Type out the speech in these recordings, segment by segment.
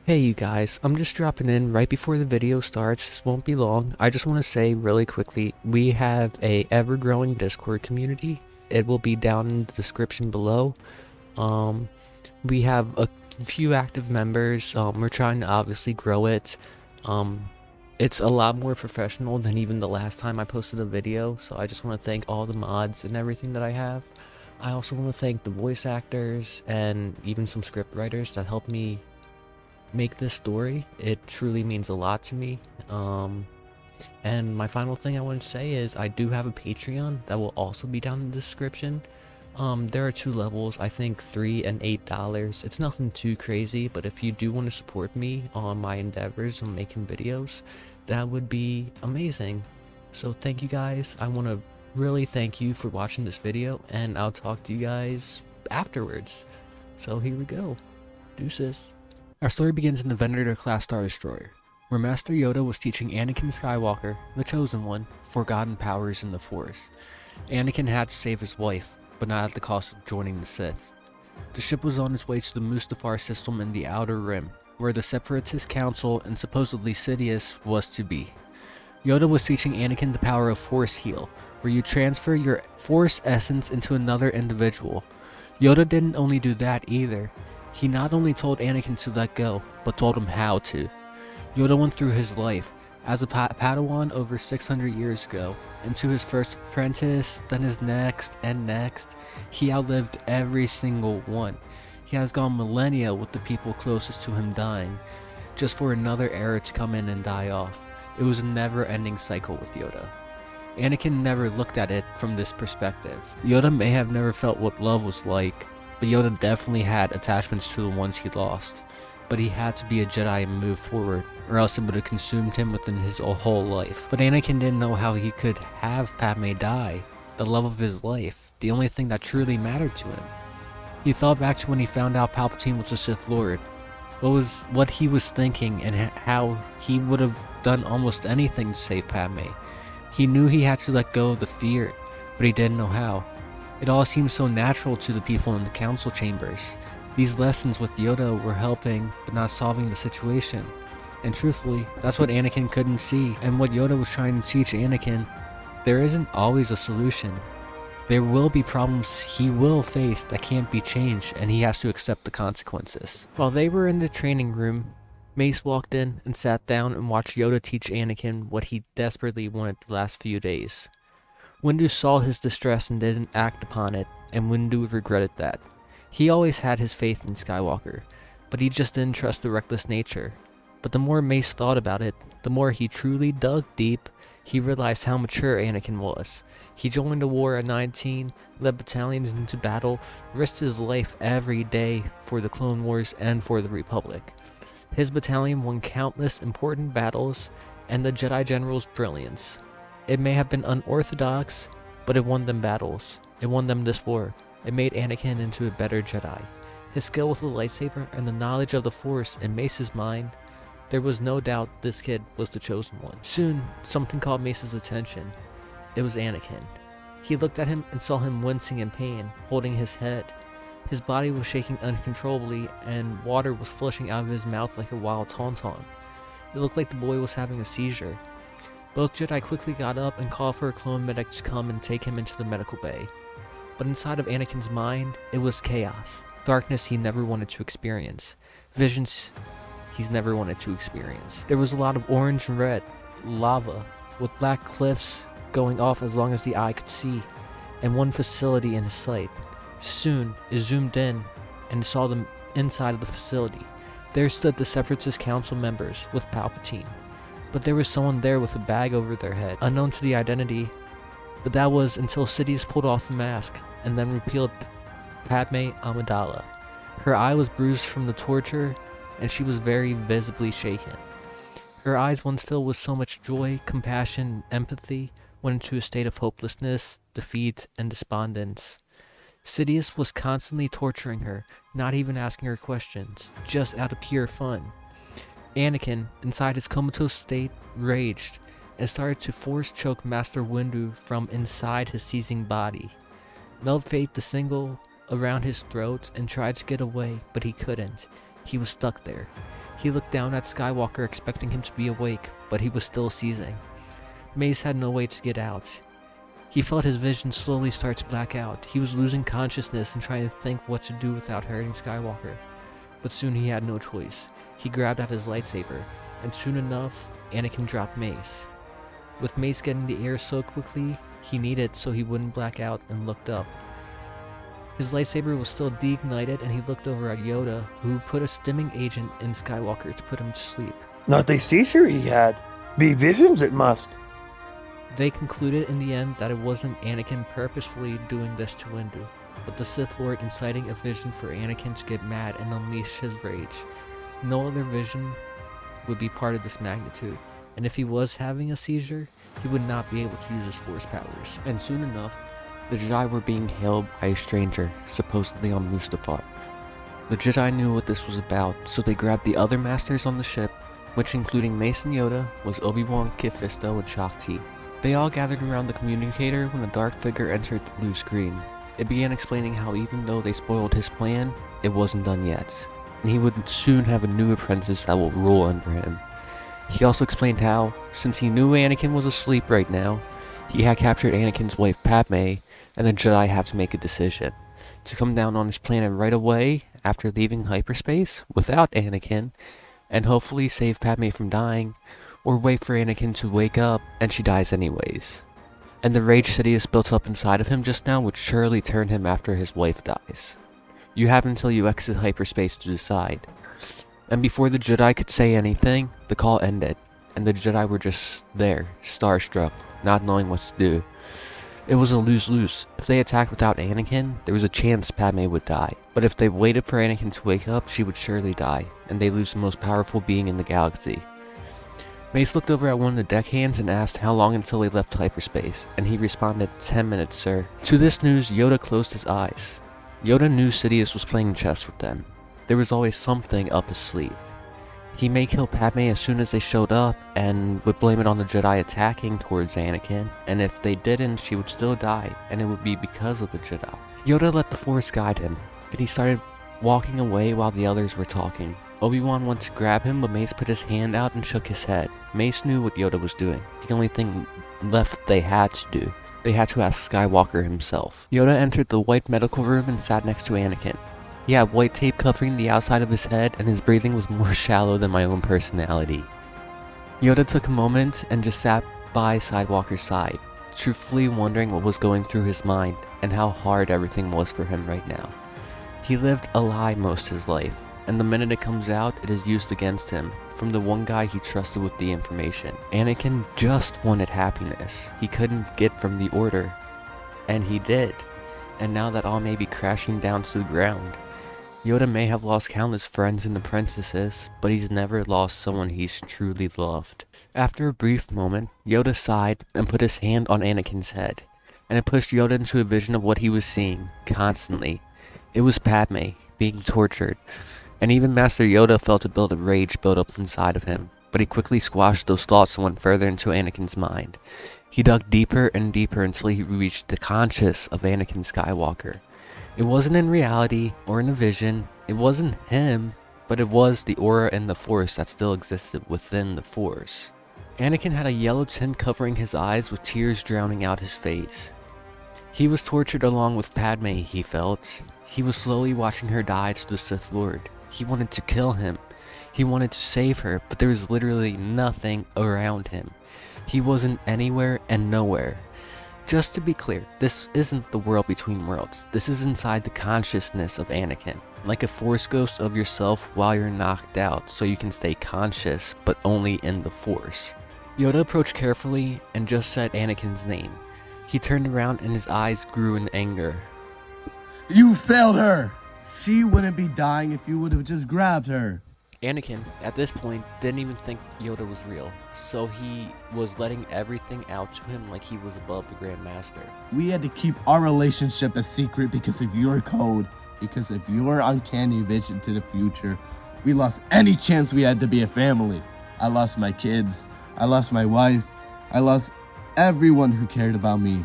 Hey you guys, I'm just dropping in right before the video starts. This won't be long. I just want to say really quickly, we have a ever-growing Discord community. It will be down in the description below. Um, we have a few active members. We're trying to obviously grow it. Um, it's a lot more professional than even the last time I posted a video, so I just want to thank all the mods and everything that I have. I also want to thank the voice actors and even some script writers that helped me make this story. It truly means a lot to me. And my final thing I want to say is I do have a Patreon that will also be down in the description. There are two levels, I think $3 and $8. It's nothing too crazy, but if you do want to support me on my endeavors on making videos, that would be amazing. So thank you guys. I want to really thank you for watching this video, and I'll talk to you guys afterwards. So here we go. Deuces. Our story begins in the Venator-class Star Destroyer, where Master Yoda was teaching Anakin Skywalker, the Chosen One, forgotten powers in the Force. Anakin had to save his wife, but not at the cost of joining the Sith. The ship was on its way to the Mustafar system in the Outer Rim, where the Separatist Council and supposedly Sidious was to be. Yoda was teaching Anakin the power of Force Heal, where you transfer your Force essence into another individual. Yoda didn't only do that either. He not only told Anakin to let go, but told him how to. Yoda went through his life as a Padawan over 600 years ago, into his first apprentice, then his next and next. He outlived every single one. He has gone millennia with the people closest to him dying, just for another era to come in and die off. It was a never-ending cycle with Yoda. Anakin never looked at it from this perspective. Yoda may have never felt what love was like, but Yoda definitely had attachments to the ones he lost. But he had to be a Jedi and move forward, or else it would have consumed him within his whole life. But Anakin didn't know how he could have Padme die, the love of his life, the only thing that truly mattered to him. He thought back to when he found out Palpatine was a Sith Lord, what he was thinking, and how he would have done almost anything to save Padme. He knew he had to let go of the fear, but he didn't know how. It all seemed so natural to the people in the council chambers. These lessons with Yoda were helping, but not solving the situation. And truthfully, that's what Anakin couldn't see, and what Yoda was trying to teach Anakin. There isn't always a solution. There will be problems he will face that can't be changed, and he has to accept the consequences. While they were in the training room, Mace walked in and sat down and watched Yoda teach Anakin what he desperately wanted the last few days. Windu saw his distress and didn't act upon it, and Windu regretted that. He always had his faith in Skywalker, but he just didn't trust the reckless nature. But the more Mace thought about it, the more he truly dug deep, he realized how mature Anakin was. He joined a war at 19, led battalions into battle, risked his life every day for the Clone Wars and for the Republic. His battalion won countless important battles, and the Jedi General's brilliance. It may have been unorthodox, but it won them battles. It won them this war. It made Anakin into a better Jedi. His skill with the lightsaber and the knowledge of the Force in Mace's mind, there was no doubt this kid was the chosen one. Soon, something caught Mace's attention. It was Anakin. He looked at him and saw him wincing in pain, holding his head. His body was shaking uncontrollably, and water was flushing out of his mouth like a wild tauntaun. It looked like the boy was having a seizure. Both Jedi quickly got up and called for a clone medic to come and take him into the medical bay. But inside of Anakin's mind, it was chaos. Darkness he never wanted to experience. Visions he's never wanted to experience. There was a lot of orange and red, lava, with black cliffs going off as long as the eye could see, and one facility in his sight. Soon, it zoomed in and saw the inside of the facility. There stood the Separatist Council members with Palpatine. But there was someone there with a bag over their head, unknown to the identity, but that was until Sidious pulled off the mask and then revealed Padme Amidala. Her eye was bruised from the torture, and she was very visibly shaken. Her eyes, once filled with so much joy, compassion, and empathy, went into a state of hopelessness, defeat, and despondence. Sidious was constantly torturing her, not even asking her questions, just out of pure fun. Anakin, inside his comatose state, raged and started to force choke Master Windu from inside his seizing body. Meld faced the single around his throat and tried to get away, but he couldn't. He was stuck there. He looked down at Skywalker expecting him to be awake, but he was still seizing. Mace had no way to get out. He felt his vision slowly start to black out. He was losing consciousness and trying to think what to do without hurting Skywalker. But soon he had no choice. He grabbed at his lightsaber, and soon enough, Anakin dropped Mace. With Mace getting the air so quickly, he needed so he wouldn't black out and looked up. His lightsaber was still deignited and he looked over at Yoda, who put a stimming agent in Skywalker to put him to sleep. Not a seizure he had. Be visions it must. They concluded in the end that it wasn't Anakin purposefully doing this to Windu, but the Sith Lord inciting a vision for Anakin to get mad and unleash his rage. No other vision would be part of this magnitude, and if he was having a seizure, he would not be able to use his Force powers. And soon enough, the Jedi were being hailed by a stranger, supposedly on Mustafar. The Jedi knew what this was about, so they grabbed the other masters on the ship, which including Mace and Yoda, was Obi-Wan, Kit Fisto, and Shaak Ti. They all gathered around the communicator when a dark figure entered the blue screen. It began explaining how even though they spoiled his plan, it wasn't done yet, and he would soon have a new apprentice that will rule under him. He also explained how, since he knew Anakin was asleep right now, he had captured Anakin's wife Padme, and the Jedi have to make a decision. To come down on his planet right away after leaving hyperspace without Anakin, and hopefully save Padme from dying, or wait for Anakin to wake up and she dies anyways. And the rage Sidious built up inside of him just now would surely turn him after his wife dies. You have until you exit hyperspace to decide. And before the Jedi could say anything, the call ended, and the Jedi were just there, starstruck, not knowing what to do. It was a lose-lose. If they attacked without Anakin, there was a chance Padme would die. But if they waited for Anakin to wake up, she would surely die, and they lose the most powerful being in the galaxy. Mace looked over at one of the deckhands and asked how long until they left hyperspace, and he responded, 10 minutes, sir. To this news, Yoda closed his eyes. Yoda knew Sidious was playing chess with them. There was always something up his sleeve. He may kill Padme as soon as they showed up, and would blame it on the Jedi attacking towards Anakin, and if they didn't, she would still die, and it would be because of the Jedi. Yoda let the Force guide him, and he started walking away while the others were talking. Obi-Wan went to grab him, but Mace put his hand out and shook his head. Mace knew what Yoda was doing. The only thing left they had to do. They had to ask Skywalker himself. Yoda entered the white medical room and sat next to Anakin. He had white tape covering the outside of his head, and his breathing was more shallow than my own personality. Yoda took a moment and just sat by Skywalker's side, truthfully wondering what was going through his mind, and how hard everything was for him right now. He lived a lie most of his life, and the minute it comes out, it is used against him, from the one guy he trusted with the information. Anakin just wanted happiness he couldn't get from the Order, and he did, and now that all may be crashing down to the ground. Yoda may have lost countless friends and apprentices, but he's never lost someone he's truly loved. After a brief moment, Yoda sighed and put his hand on Anakin's head, and it pushed Yoda into a vision of what he was seeing, constantly. It was Padme, being tortured, and even Master Yoda felt a build of rage build up inside of him, but he quickly squashed those thoughts and went further into Anakin's mind. He dug deeper and deeper until he reached the conscious of Anakin Skywalker. It wasn't in reality or in a vision, it wasn't him, but it was the aura and the Force that still existed within the Force. Anakin had a yellow tint covering his eyes with tears drowning out his face. He was tortured along with Padme, he felt. He was slowly watching her die to the Sith Lord. He wanted to kill him. He wanted to save her, but there was literally nothing around him. He wasn't anywhere and nowhere. Just to be clear, this isn't the world between worlds. This is inside the consciousness of Anakin, like a Force ghost of yourself while you're knocked out, so you can stay conscious, but only in the Force. Yoda approached carefully and just said Anakin's name. He turned around and his eyes grew in anger. You failed her! She wouldn't be dying if you would have just grabbed her. Anakin, at this point, didn't even think Yoda was real, so he was letting everything out to him like he was above the Grand Master. We had to keep our relationship a secret because of your code, because of your uncanny vision to the future. We lost any chance we had to be a family. I lost my kids, I lost my wife, I lost everyone who cared about me.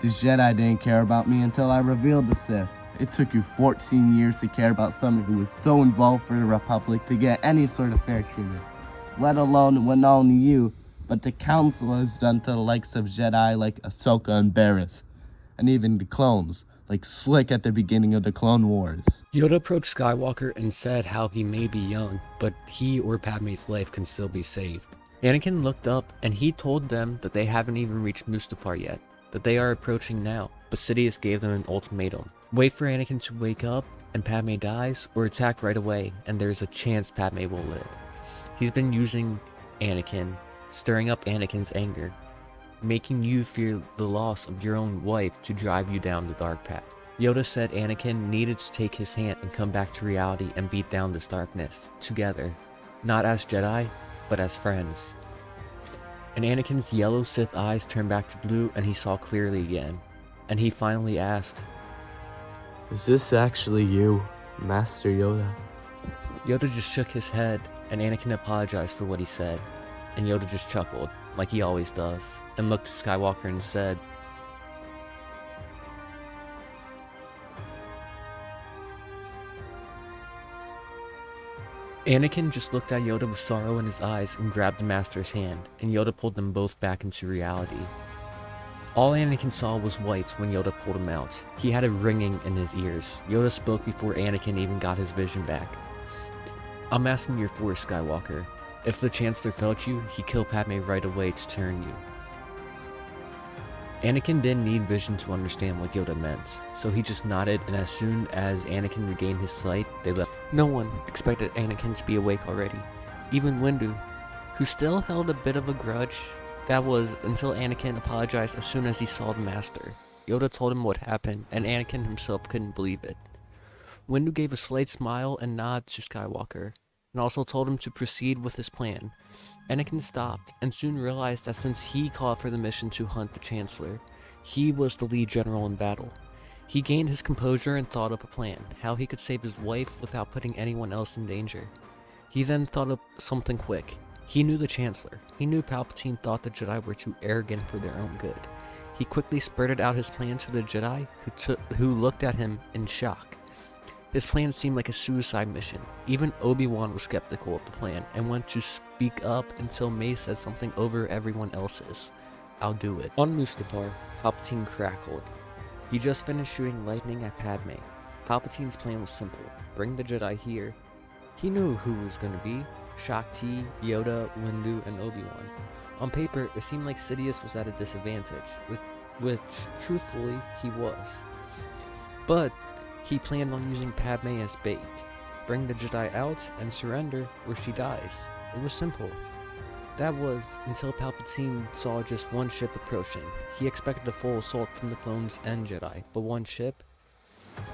The Jedi didn't care about me until I revealed the Sith. It took you 14 years to care about someone who was so involved for the Republic to get any sort of fair treatment. Let alone when not only you, but the Council has done to the likes of Jedi like Ahsoka and Barriss, and even the clones, like Slick at the beginning of the Clone Wars. Yoda approached Skywalker and said how he may be young, but he or Padme's life can still be saved. Anakin looked up and he told them that they haven't even reached Mustafar yet, that they are approaching now, but Sidious gave them an ultimatum. Wait for Anakin to wake up and Padme dies, or attack right away and there's a chance Padme will live. He's been using Anakin, stirring up Anakin's anger, making you fear the loss of your own wife to drive you down the dark path. Yoda said Anakin needed to take his hand and come back to reality and beat down this darkness, together, not as Jedi, but as friends. And Anakin's yellow Sith eyes turned back to blue and he saw clearly again. And he finally asked, Is this actually you, Master Yoda? Yoda just shook his head and Anakin apologized for what he said. And Yoda just chuckled, like he always does, and looked to Skywalker and said, Anakin just looked at Yoda with sorrow in his eyes and grabbed the Master's hand, and Yoda pulled them both back into reality. All Anakin saw was white when Yoda pulled him out. He had a ringing in his ears. Yoda spoke before Anakin even got his vision back. I'm asking your Force, Skywalker. If the Chancellor felt you, he'd kill Padme right away to turn you. Anakin didn't need vision to understand what Yoda meant, so he just nodded, and as soon as Anakin regained his sight, they left. No one expected Anakin to be awake already, even Windu, who still held a bit of a grudge. That was until Anakin apologized as soon as he saw the Master. Yoda told him what happened, and Anakin himself couldn't believe it. Windu gave a slight smile and nod to Skywalker, and also told him to proceed with his plan. Anakin stopped, and soon realized that since he called for the mission to hunt the Chancellor, he was the lead general in battle. He gained his composure and thought up a plan, how he could save his wife without putting anyone else in danger. He then thought up something quick. He knew the Chancellor. He knew Palpatine thought the Jedi were too arrogant for their own good. He quickly spurted out his plan to the Jedi, who looked at him in shock. His plan seemed like a suicide mission. Even Obi-Wan was skeptical of the plan and went to speak up until Mace said something over everyone else's. I'll do it. On Mustafar, Palpatine crackled. He just finished shooting lightning at Padme. Palpatine's plan was simple. Bring the Jedi here. He knew who it was going to be. Shakti, Yoda, Windu, and Obi-Wan. On paper, it seemed like Sidious was at a disadvantage, which truthfully, he was. But he planned on using Padme as bait. Bring the Jedi out and surrender or she dies. It was simple. That was until Palpatine saw just one ship approaching. He expected a full assault from the clones and Jedi, but one ship?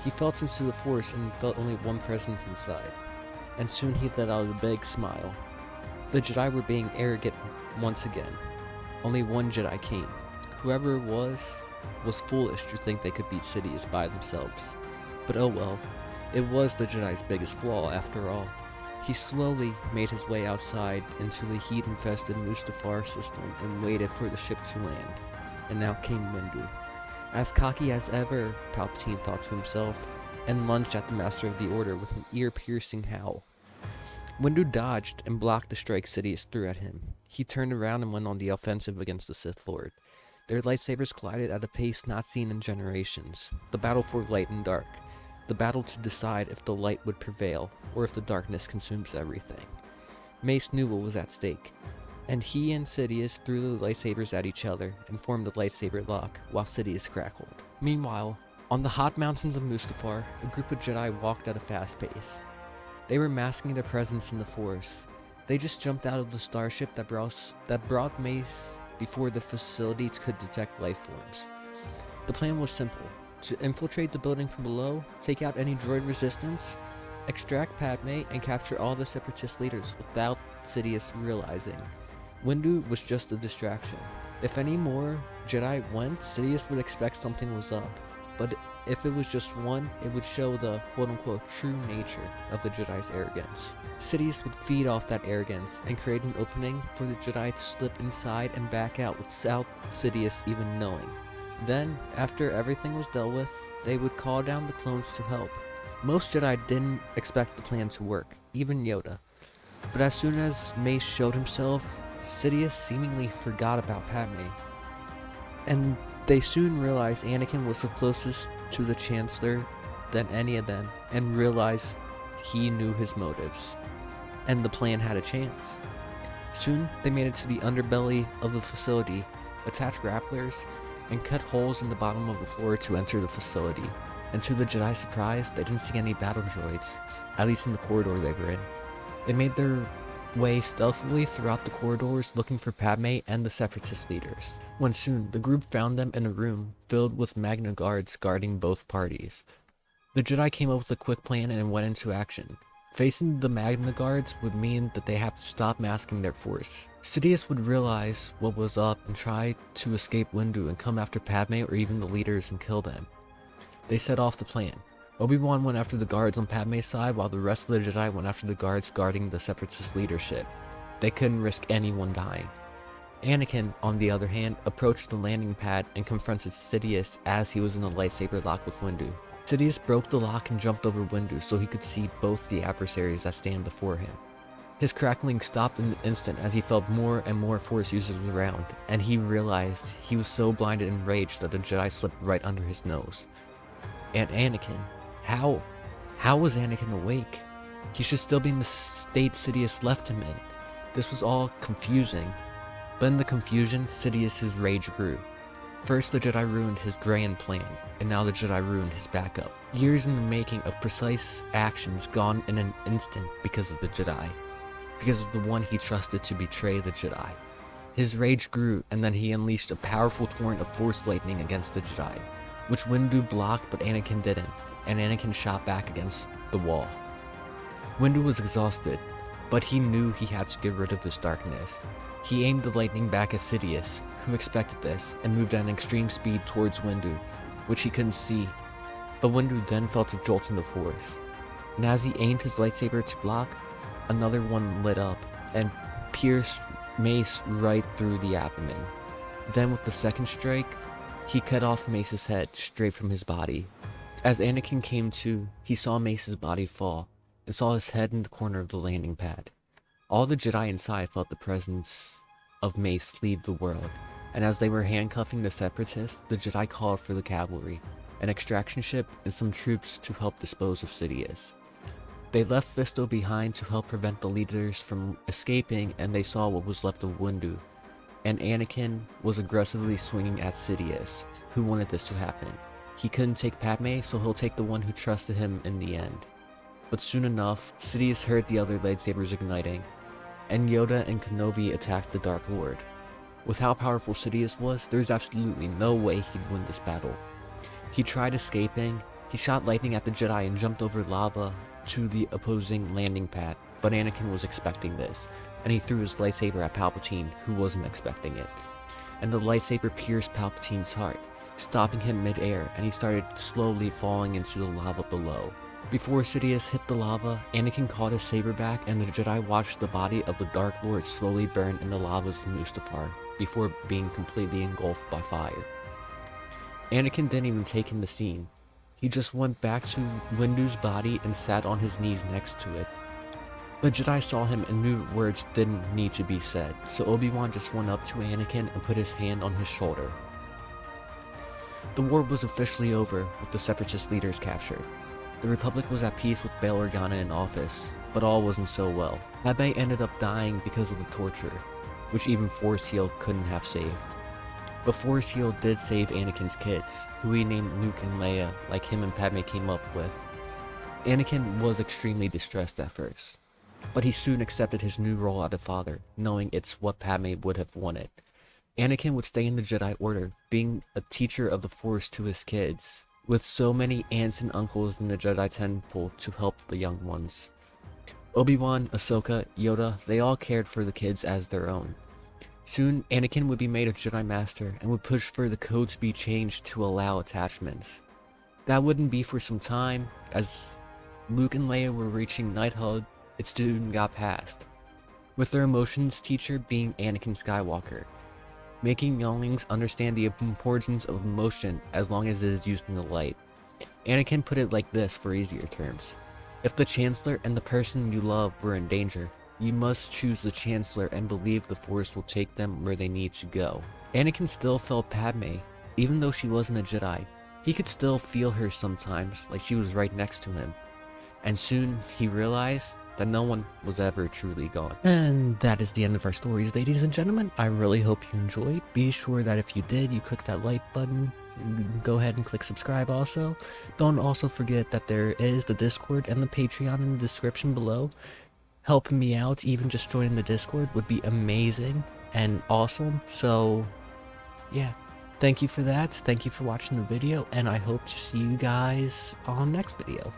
He felt into the Force and felt only one presence inside. And soon he let out a big smile. The Jedi were being arrogant once again. Only one Jedi came. Whoever it was foolish to think they could beat Sidious by themselves. But oh well, it was the Jedi's biggest flaw after all. He slowly made his way outside into the heat-infested Mustafar system and waited for the ship to land. And now came Windu. As cocky as ever, Palpatine thought to himself, and lunged at the Master of the Order with an ear-piercing howl. Windu dodged and blocked the strike Sidious threw at him. He turned around and went on the offensive against the Sith Lord. Their lightsabers collided at a pace not seen in generations. The battle for light and dark. The battle to decide if the light would prevail, or if the darkness consumes everything. Mace knew what was at stake, and he and Sidious threw the lightsabers at each other and formed a lightsaber lock, while Sidious crackled. Meanwhile, on the hot mountains of Mustafar, a group of Jedi walked at a fast pace. They were masking their presence in the Force. They just jumped out of the starship that brought Mace before the facilities could detect life forms. The plan was simple. To infiltrate the building from below, take out any droid resistance, extract Padme, and capture all the Separatist leaders without Sidious realizing. Windu was just a distraction. If any more Jedi went, Sidious would expect something was up. But if it was just one, it would show the quote-unquote true nature of the Jedi's arrogance. Sidious would feed off that arrogance and create an opening for the Jedi to slip inside and back out without Sidious even knowing. Then, after everything was dealt with, they would call down the clones to help. Most Jedi didn't expect the plan to work, even Yoda. But as soon as Mace showed himself, Sidious seemingly forgot about Padme. And they soon realized Anakin was the closest to the Chancellor than any of them, and realized he knew his motives. And the plan had a chance. Soon, they made it to the underbelly of the facility, attached grapplers, and cut holes in the bottom of the floor to enter the facility. And to the Jedi's surprise, they didn't see any battle droids, at least in the corridor they were in. They made their way stealthily throughout the corridors looking for Padme and the Separatist leaders, when soon the group found them in a room filled with Magna Guards guarding both parties. The Jedi came up with a quick plan and went into action. Facing the Magna Guards would mean that they have to stop masking their force. Sidious would realize what was up and try to escape Windu and come after Padme or even the leaders and kill them. They set off the plan. Obi-Wan went after the guards on Padme's side while the rest of the Jedi went after the guards guarding the Separatist leadership. They couldn't risk anyone dying. Anakin, on the other hand, approached the landing pad and confronted Sidious as he was in a lightsaber lock with Windu. Sidious broke the lock and jumped over Windu so he could see both the adversaries that stand before him. His crackling stopped in an instant as he felt more and more Force users around, and he realized he was so blinded and enraged that the Jedi slipped right under his nose. And Anakin, how was Anakin awake? He should still be in the state Sidious left him in. This was all confusing. But in the confusion, Sidious's rage grew. First, the Jedi ruined his grand plan, and now the Jedi ruined his backup. Years in the making of precise actions gone in an instant because of the Jedi. Because of the one he trusted to betray the Jedi. His rage grew, and then he unleashed a powerful torrent of Force lightning against the Jedi, which Windu blocked but Anakin didn't, and Anakin shot back against the wall. Windu was exhausted, but he knew he had to get rid of this darkness. He aimed the lightning back at Sidious, who expected this, and moved at an extreme speed towards Windu, which he couldn't see. But Windu then felt a jolt in the Force, and as he aimed his lightsaber to block, another one lit up and pierced Mace right through the abdomen. Then with the second strike, he cut off Mace's head straight from his body. As Anakin came to, he saw Mace's body fall, and saw his head in the corner of the landing pad. All the Jedi inside felt the presence of Mace leave the world, and as they were handcuffing the Separatists, the Jedi called for the cavalry, an extraction ship, and some troops to help dispose of Sidious. They left Fisto behind to help prevent the leaders from escaping, and they saw what was left of Windu, and Anakin was aggressively swinging at Sidious, who wanted this to happen. He couldn't take Padme, so he'll take the one who trusted him in the end. But soon enough, Sidious heard the other lightsabers igniting, and Yoda and Kenobi attacked the Dark Lord. With how powerful Sidious was, there's absolutely no way he'd win this battle. He tried escaping, he shot lightning at the Jedi and jumped over lava to the opposing landing pad, but Anakin was expecting this, and he threw his lightsaber at Palpatine, who wasn't expecting it. And the lightsaber pierced Palpatine's heart, stopping him mid-air, and he started slowly falling into the lava below. Before Sidious hit the lava, Anakin caught his saber back, and the Jedi watched the body of the Dark Lord slowly burn in the lavas of Mustafar, before being completely engulfed by fire. Anakin didn't even take in the scene. He just went back to Windu's body and sat on his knees next to it. The Jedi saw him and knew words didn't need to be said, so Obi-Wan just went up to Anakin and put his hand on his shoulder. The war was officially over, with the Separatist leaders captured. The Republic was at peace with Bail Organa in office, but all wasn't so well. Padme ended up dying because of the torture, which even Force Heal couldn't have saved. But Force Heal did save Anakin's kids, who he named Luke and Leia, like him and Padme came up with. Anakin was extremely distressed at first, but he soon accepted his new role as a father, knowing it's what Padme would have wanted. Anakin would stay in the Jedi Order, being a teacher of the Force to his kids, with so many aunts and uncles in the Jedi Temple to help the young ones. Obi-Wan, Ahsoka, Yoda, they all cared for the kids as their own. Soon, Anakin would be made a Jedi Master and would push for the code to be changed to allow attachments. That wouldn't be for some time, as Luke and Leia were reaching knighthood, it soon got passed, with their emotions teacher being Anakin Skywalker. making younglings understand the importance of emotion as long as it is used in the light. Anakin put it like this for easier terms. If the Chancellor and the person you love were in danger, you must choose the Chancellor and believe the Force will take them where they need to go. Anakin still felt Padme, even though she wasn't a Jedi. He could still feel her sometimes, like she was right next to him. And soon, he realized that no one was ever truly gone. And that is the end of our stories, ladies and gentlemen. I really hope you enjoyed. Be sure that if you did, you click that like button. Go ahead and click subscribe also. Don't also forget that there is the Discord and the Patreon in the description below. Helping me out, even just joining the Discord, would be amazing and awesome. So, yeah. Thank you for that. Thank you for watching the video, and I hope to see you guys on next video.